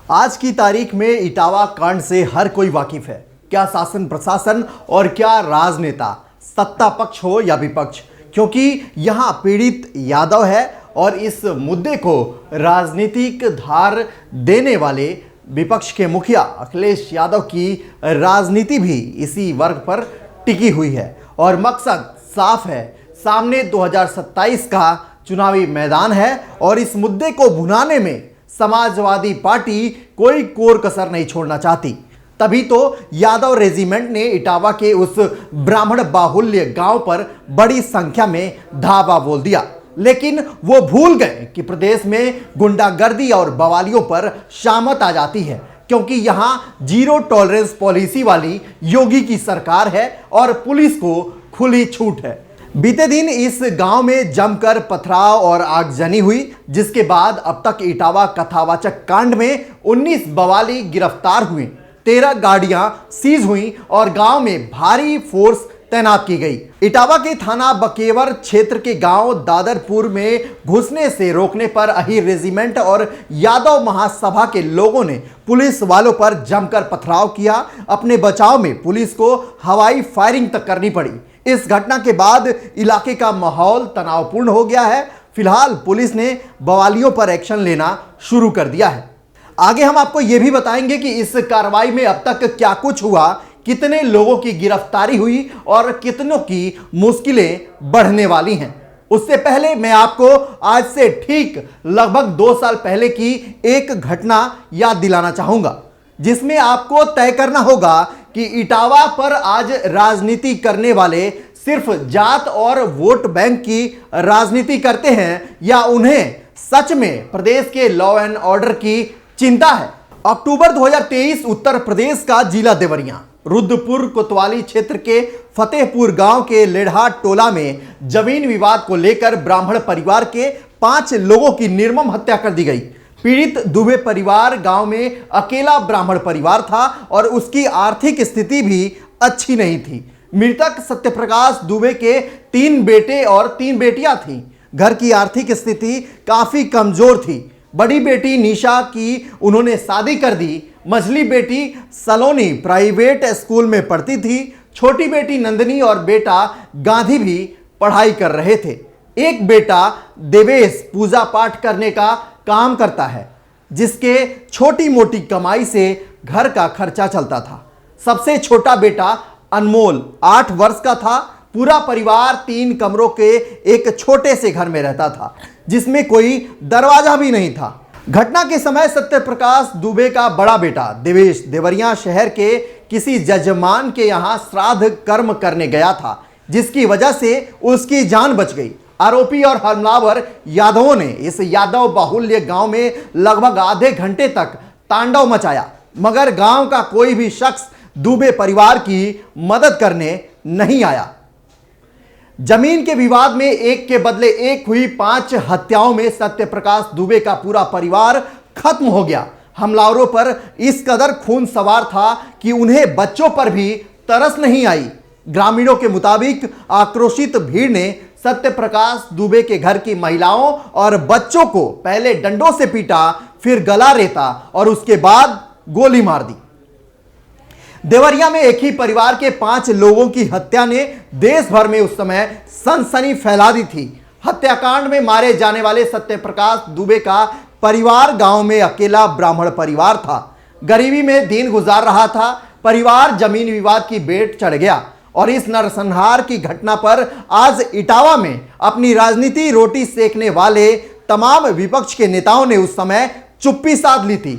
आज की तारीख में इटावा कांड से हर कोई वाकिफ है। क्या शासन प्रशासन और क्या राजनेता, सत्ता पक्ष हो या विपक्ष, क्योंकि यहाँ पीड़ित यादव है और इस मुद्दे को राजनीतिक धार देने वाले विपक्ष के मुखिया अखिलेश यादव की राजनीति भी इसी वर्ग पर टिकी हुई है और मकसद साफ है। सामने 2027 का चुनावी मैदान है और इस मुद्दे को भुनाने में समाजवादी पार्टी कोई कोर कसर नहीं छोड़ना चाहती। तभी तो यादव रेजिमेंट ने इटावा के उस ब्राह्मण बाहुल्य गांव पर बड़ी संख्या में धावा बोल दिया। लेकिन वो भूल गए कि प्रदेश में गुंडागर्दी और बवालियों पर शामत आ जाती है, क्योंकि यहां जीरो टॉलरेंस पॉलिसी वाली योगी की सरकार है और पुलिस को खुली छूट है। बीते दिन इस गांव में जमकर पथराव और आगजनी हुई, जिसके बाद अब तक इटावा कथावाचक कांड में 19 बवाली गिरफ्तार हुए, 13 गाड़ियां सीज हुई और गांव में भारी फोर्स तैनात की गई। इटावा के थाना बकेवर क्षेत्र के गांव दादरपुर में घुसने से रोकने पर अहीर रेजिमेंट और यादव महासभा के लोगों ने पुलिस वालों पर जमकर पथराव किया। अपने बचाव में पुलिस को हवाई फायरिंग तक करनी पड़ी। इस घटना के बाद इलाके का माहौल तनावपूर्ण हो गया है। फिलहाल पुलिस ने बवालियों पर एक्शन लेना शुरू कर दिया है। आगे हम आपको यह भी बताएंगे कि इस कार्रवाई में अब तक क्या कुछ हुआ, कितने लोगों की गिरफ्तारी हुई और कितनों की मुश्किलें बढ़ने वाली हैं। उससे पहले मैं आपको आज से ठीक लगभग 2 साल पहले की एक घटना याद दिलाना चाहूंगा, जिसमें आपको तय करना होगा कि इटावा पर आज राजनीति करने वाले सिर्फ जात और वोट बैंक की राजनीति करते हैं या उन्हें सच में प्रदेश के लॉ एंड ऑर्डर की चिंता है। अक्टूबर 2023 उत्तर प्रदेश का जिला देवरिया रुद्रपुर कोतवाली क्षेत्र के फतेहपुर गांव के लेढ़ा टोला में जमीन विवाद को लेकर ब्राह्मण परिवार के 5 लोगों की निर्मम हत्या कर दी गई। पीड़ित दुबे परिवार गांव में अकेला ब्राह्मण परिवार था और उसकी आर्थिक स्थिति भी अच्छी नहीं थी। मृतक सत्यप्रकाश दुबे के 3 बेटे और 3 बेटियां थीं। घर की आर्थिक स्थिति काफी कमजोर थी। बड़ी बेटी निशा की उन्होंने शादी कर दी। मझली बेटी सलोनी प्राइवेट स्कूल में पढ़ती थी। छोटी बेटी नंदनी और बेटा गांधी भी पढ़ाई कर रहे थे। एक बेटा देवेश पूजा पाठ करने का काम करता है, जिसके छोटी मोटी कमाई से घर का खर्चा चलता था। सबसे छोटा बेटा अनमोल 8 वर्ष का था। पूरा परिवार 3 कमरों के एक छोटे से घर में रहता था, जिसमें कोई दरवाजा भी नहीं था। घटना के समय सत्यप्रकाश दुबे का बड़ा बेटा देवेश देवरिया शहर के किसी जजमान के यहां श्राद्ध कर्म करने गया था, जिसकी वजह से उसकी जान बच गई। आरोपी और हमलावर यादवों ने इस यादव बाहुल्य गांव में लगभग आधे घंटे तक तांडव मचाया, मगर गांव का कोई भी शख्स दुबे परिवार की मदद करने नहीं आया। जमीन के विवाद में एक के बदले एक हुई 5 हत्याओं में सत्यप्रकाश दुबे का पूरा परिवार खत्म हो गया। हमलावरों पर इस कदर खून सवार था कि उन्हें बच्चों पर भी तरस नहीं आई। ग्रामीणों के मुताबिक आक्रोशित भीड़ ने सत्यप्रकाश दुबे के घर की महिलाओं और बच्चों को पहले डंडों से पीटा, फिर गला रेता और उसके बाद गोली मार दी। देवरिया में एक ही परिवार के 5 लोगों की हत्या ने देश भर में उस समय सनसनी फैला दी थी। हत्याकांड में मारे जाने वाले सत्यप्रकाश दुबे का परिवार गांव में अकेला ब्राह्मण परिवार था। गरीबी में दिन गुजार रहा था। परिवार जमीन विवाद की भेंट चढ़ गया और इस नरसंहार की घटना पर आज इटावा में अपनी राजनीति रोटी सेकने वाले तमाम विपक्ष के नेताओं ने उस समय चुप्पी साध ली थी।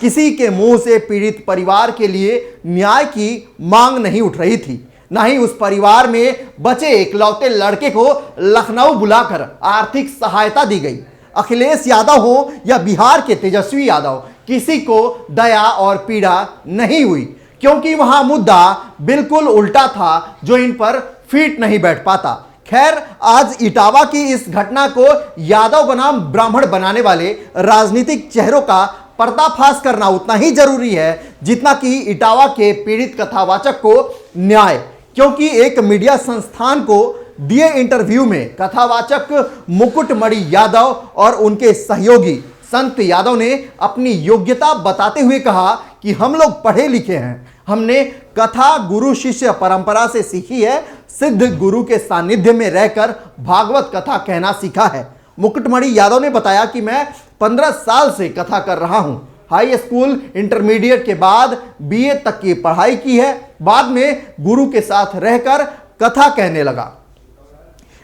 किसी के मुंह से पीड़ित परिवार के लिए न्याय की मांग नहीं उठ रही थी। न ही उस परिवार में बचे इकलौते लड़के को लखनऊ बुलाकर आर्थिक सहायता दी गई। अखिलेश यादव हो या बिहार के तेजस्वी यादव, किसी को दया और पीड़ा नहीं हुई, क्योंकि वहां मुद्दा बिल्कुल उल्टा था जो इन पर फिट नहीं बैठ पाता। खैर, आज इटावा की इस घटना को यादव बनाम ब्राह्मण बनाने वाले राजनीतिक चेहरों का पर्दाफाश करना उतना ही जरूरी है जितना कि इटावा के पीड़ित कथावाचक को न्याय, क्योंकि एक मीडिया संस्थान को दिए इंटरव्यू में कथावाचक मुकुटमणि यादव और उनके सहयोगी संत यादव ने अपनी योग्यता बताते हुए कहा कि हम लोग पढ़े लिखे हैं, हमने कथा गुरु शिष्य परंपरा से सीखी है, सिद्ध गुरु के सानिध्य में रहकर भागवत कथा कहना सीखा है। मुकुटमणि यादव ने बताया कि मैं 15 साल से कथा कर रहा हूं, हाई स्कूल इंटरमीडिएट के बाद बीए तक की पढ़ाई की है, बाद में गुरु के साथ रहकर कथा कहने लगा।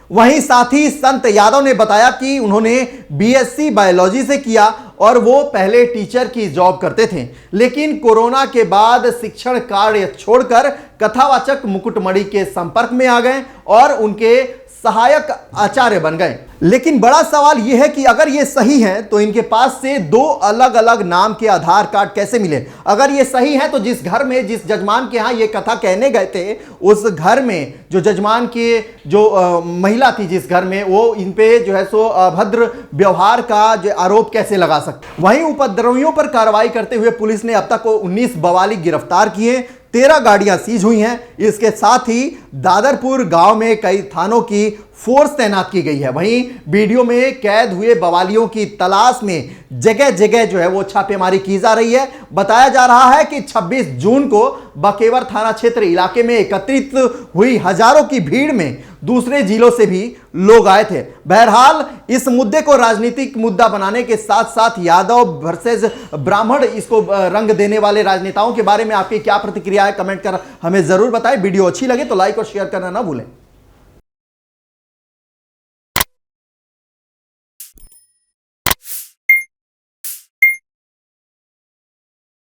वहीं साथ ही संत यादव ने बताया कि उन्होंने बीएससी बायोलॉजी से किया और वो पहले टीचर की जॉब करते थे, लेकिन कोरोना के बाद शिक्षण कार्य छोड़कर कथावाचक मुकुटमणि के संपर्क में आ गए और उनके सहायक आचार्य बन गए। लेकिन बड़ा सवाल यह है कि अगर ये सही है तो इनके पास से 2 अलग अलग नाम के आधार कार्ड कैसे मिले? अगर ये सही है तो जिस घर में, जिस जजमान के यहाँ ये कथा कहने गए थे, उस घर में जो जजमान के जो महिला थी जिस घर में, वो इन पे जो है सो अभद्र व्यवहार का जो आरोप कैसे लगा सकते? वहीं उपद्रवियों पर कार्रवाई करते हुए पुलिस ने अब तक 19 बवाली गिरफ्तार किए, 13 गाड़ियां सीज हुई हैं। इसके साथ ही दादरपुर गांव में कई थानों की फोर्स तैनात की गई है। वहीं वीडियो में कैद हुए बवालियों की तलाश में जगह जगह जो है वो छापेमारी की जा रही है। बताया जा रहा है कि 26 जून को बकेवर थाना क्षेत्र इलाके में एकत्रित हुई हजारों की भीड़ में दूसरे जिलों से भी लोग आए थे। बहरहाल इस मुद्दे को राजनीतिक मुद्दा बनाने के साथ साथ यादव वर्सेस ब्राह्मण इसको रंग देने वाले राजनेताओं के बारे में आपकी क्या प्रतिक्रिया है, कमेंट कर हमें जरूर बताएं। वीडियो अच्छी लगे तो लाइक और शेयर करना ना भूलें।